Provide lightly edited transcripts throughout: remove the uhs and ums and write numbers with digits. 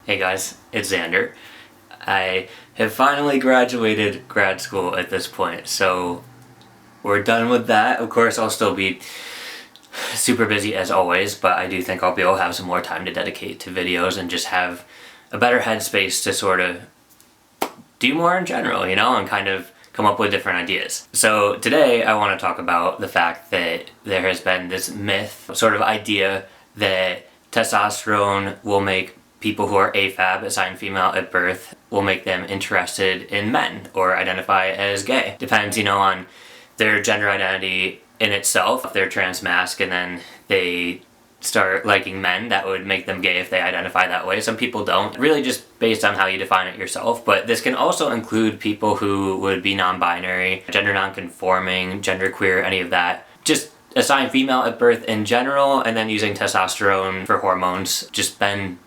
Hey guys, it's Xander. I have finally graduated grad school at this point, so we're done with that. Of course, I'll still be super busy as always, but I do think I'll be able to have some more time to dedicate to videos and just have a better headspace to sort of do more in general, and kind of come up with different ideas. So today I want to talk about the fact that there has been this myth, sort of idea, that testosterone will make people who are AFAB, assigned female at birth, will make them interested in men or identify as gay. Depends, on their gender identity in itself. If they're trans masc and then they start liking men, that would make them gay if they identify that way. Some people don't. Really just based on how you define it yourself. But this can also include people who would be non-binary, gender non-conforming, genderqueer, any of that. Just assigned female at birth in general, and then using testosterone for hormones. Just been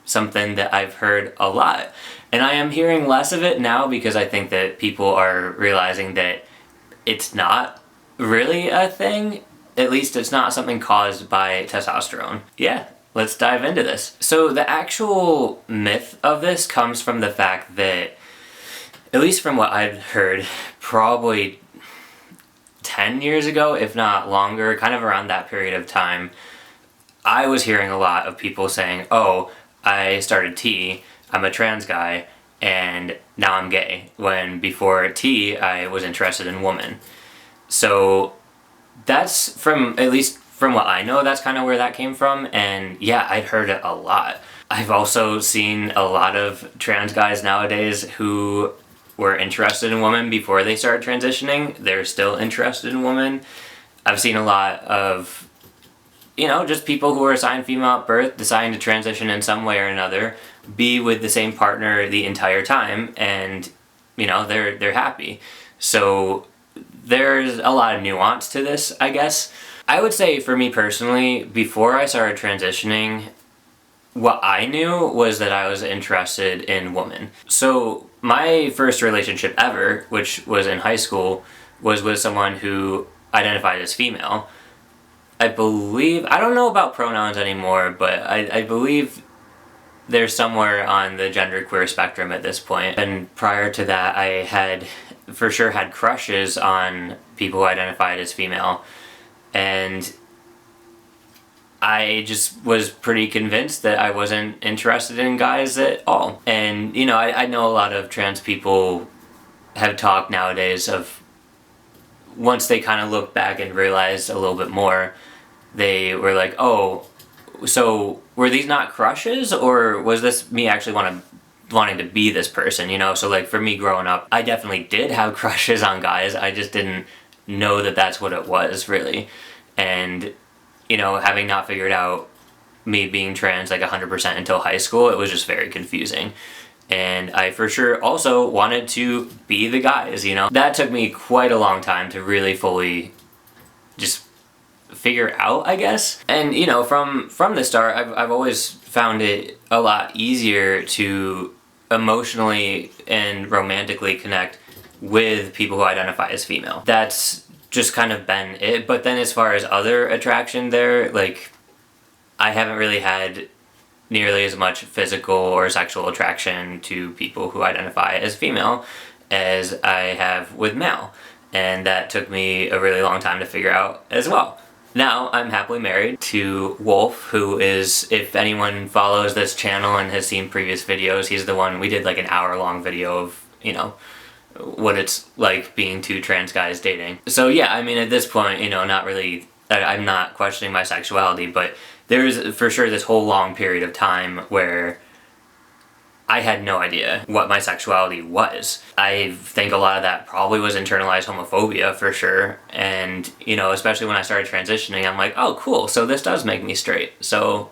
something that I've heard a lot. And I am hearing less of it now because I think that people are realizing that it's not really a thing. At least it's not something caused by testosterone. Yeah, let's dive into this. So the actual myth of this comes from the fact that, at least from what I've heard, probably 10 years ago, if not longer, kind of around that period of time, I was hearing a lot of people saying, oh, I started T, I'm a trans guy, and now I'm gay, when before T, I was interested in women. So that's at least from what I know, that's kind of where that came from, and yeah, I'd heard it a lot. I've also seen a lot of trans guys nowadays who were interested in women before they started transitioning. They're still interested in women. I've seen a lot of just people who are assigned female at birth deciding to transition in some way or another, be with the same partner the entire time, and they're happy. So there's a lot of nuance to this, I guess. I would say for me personally, before I started transitioning, what I knew was that I was interested in women. So my first relationship ever, which was in high school, was with someone who identified as female. I don't know about pronouns anymore, but I believe they're somewhere on the genderqueer spectrum at this point. And prior to that, I had for sure had crushes on people who identified as female. And I just was pretty convinced that I wasn't interested in guys at all. And, I know a lot of trans people have talked nowadays of, once they kind of look back and realized a little bit more, they were like, oh, so were these not crushes, or was this me actually wanting to be this person, So like for me growing up, I definitely did have crushes on guys. I just didn't know that that's what it was, really. And, having not figured out me being trans like 100% until high school, it was just very confusing. And I for sure also wanted to be the guys, That took me quite a long time to really fully just figure out, I guess. And from the start, I've always found it a lot easier to emotionally and romantically connect with people who identify as female. That's just kind of been it. But then as far as other attraction there, like, I haven't really had nearly as much physical or sexual attraction to people who identify as female as I have with male. And that took me a really long time to figure out as well. Now, I'm happily married to Wolf, who is, if anyone follows this channel and has seen previous videos, he's the one, we did like an hour-long video of, what it's like being two trans guys dating. So yeah, I mean, at this point, not really, I'm not questioning my sexuality, but there's for sure this whole long period of time where I had no idea what my sexuality was. I think a lot of that probably was internalized homophobia for sure. And, especially when I started transitioning, I'm like, oh, cool, so this does make me straight. So,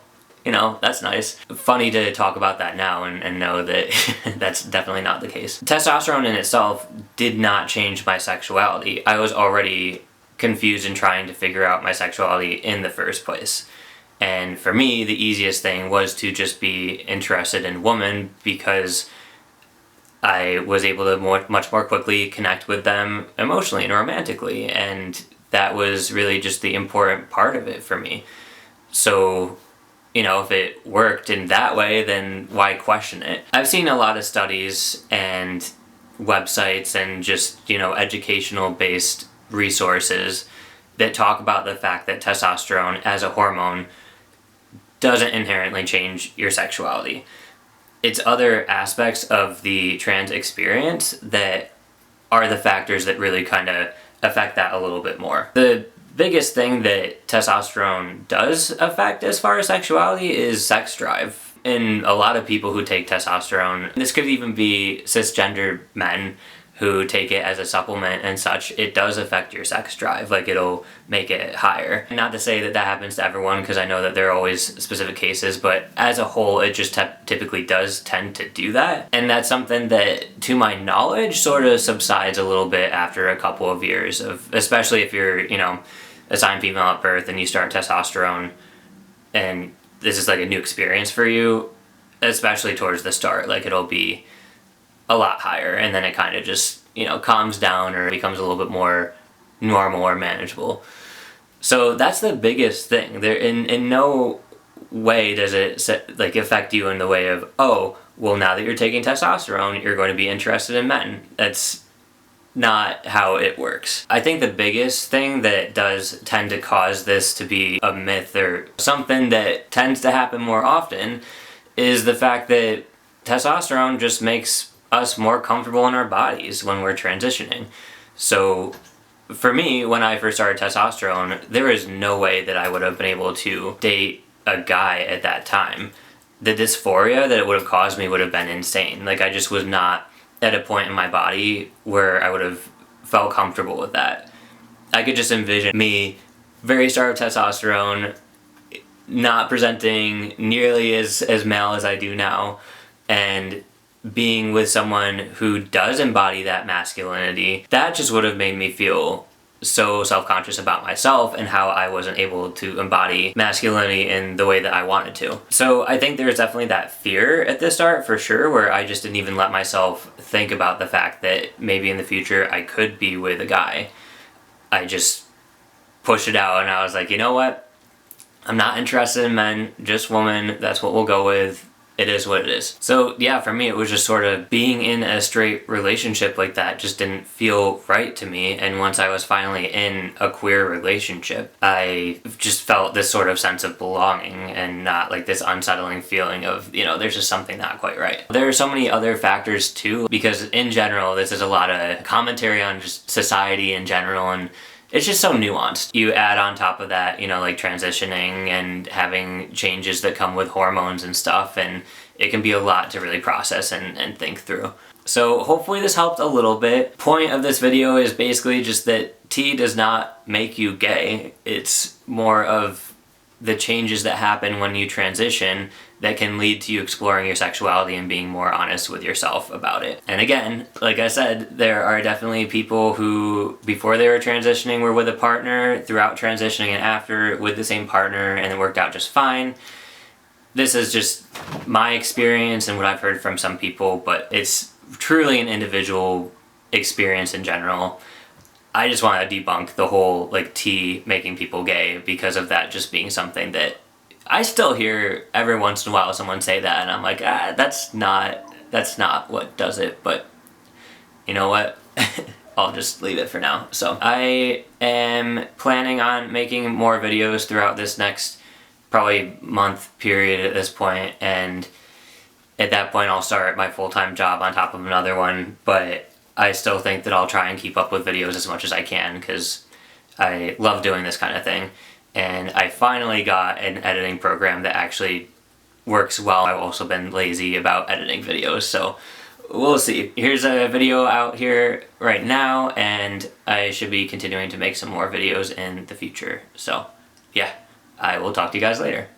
that's nice. Funny to talk about that now and know that that's definitely not the case. Testosterone in itself did not change my sexuality. I was already confused and trying to figure out my sexuality in the first place. And for me, the easiest thing was to just be interested in women because I was able to much more quickly connect with them emotionally and romantically, and that was really just the important part of it for me. So you know, if it worked in that way, then why question it? I've seen a lot of studies and websites and just, you know, educational based resources that talk about the fact that testosterone as a hormone doesn't inherently change your sexuality. It's other aspects of the trans experience that are the factors that really kind of affect that a little bit more. The biggest thing that testosterone does affect as far as sexuality is sex drive. In a lot of people who take testosterone, this could even be cisgender men who take it as a supplement and such, it does affect your sex drive. Like, it'll make it higher. Not to say that that happens to everyone, because I know that there are always specific cases, but as a whole, it just typically does tend to do that. And that's something that, to my knowledge, sort of subsides a little bit after a couple of years of, especially if you're, you know, assigned female at birth and you start testosterone and this is like a new experience for you, especially towards the start. Like, it'll be a lot higher, and then it kind of just, you know, calms down or becomes a little bit more normal or manageable. So that's the biggest thing. There, in no way does it like affect you in the way of, oh, well, now that you're taking testosterone, you're going to be interested in men. That's not how it works. I think the biggest thing that does tend to cause this to be a myth or something that tends to happen more often is the fact that testosterone just makes us more comfortable in our bodies when we're transitioning. So for me, when I first started testosterone, there is no way that I would have been able to date a guy at that time. The dysphoria that it would have caused me would have been insane. Like, I just was not at a point in my body where I would have felt comfortable with that. I could just envision me very start of testosterone, not presenting nearly as male as I do now, and being with someone who does embody that masculinity. That just would have made me feel so self-conscious about myself and how I wasn't able to embody masculinity in the way that I wanted to. So I think there's definitely that fear at the start, for sure, where I just didn't even let myself think about the fact that maybe in the future I could be with a guy. I just pushed it out and I was like, you know what? I'm not interested in men, just women. That's what we'll go with. It is what it is. So yeah, for me, it was just sort of being in a straight relationship like that just didn't feel right to me. And once I was finally in a queer relationship, I just felt this sort of sense of belonging and not like this unsettling feeling of, you know, there's just something not quite right. There are so many other factors too, because in general, this is a lot of commentary on just society in general, and it's just so nuanced. You add on top of that, you know, like transitioning and having changes that come with hormones and stuff, and it can be a lot to really process and think through. So hopefully this helped a little bit. Point of this video is basically just that T does not make you gay. It's more of the changes that happen when you transition that can lead to you exploring your sexuality and being more honest with yourself about it. And again, like I said, there are definitely people who, before they were transitioning, were with a partner, throughout transitioning and after with the same partner, and it worked out just fine. This is just my experience and what I've heard from some people, but it's truly an individual experience in general. I just want to debunk the whole like T making people gay because of that just being something that I still hear every once in a while someone say that, and I'm like, that's not what does it, but you know what? I'll just leave it for now. So I am planning on making more videos throughout this next probably month period at this point, and at that point I'll start my full-time job on top of another one, but I still think that I'll try and keep up with videos as much as I can because I love doing this kind of thing. And I finally got an editing program that actually works well. I've also been lazy about editing videos, so we'll see. Here's a video out here right now, and I should be continuing to make some more videos in the future. So yeah, I will talk to you guys later.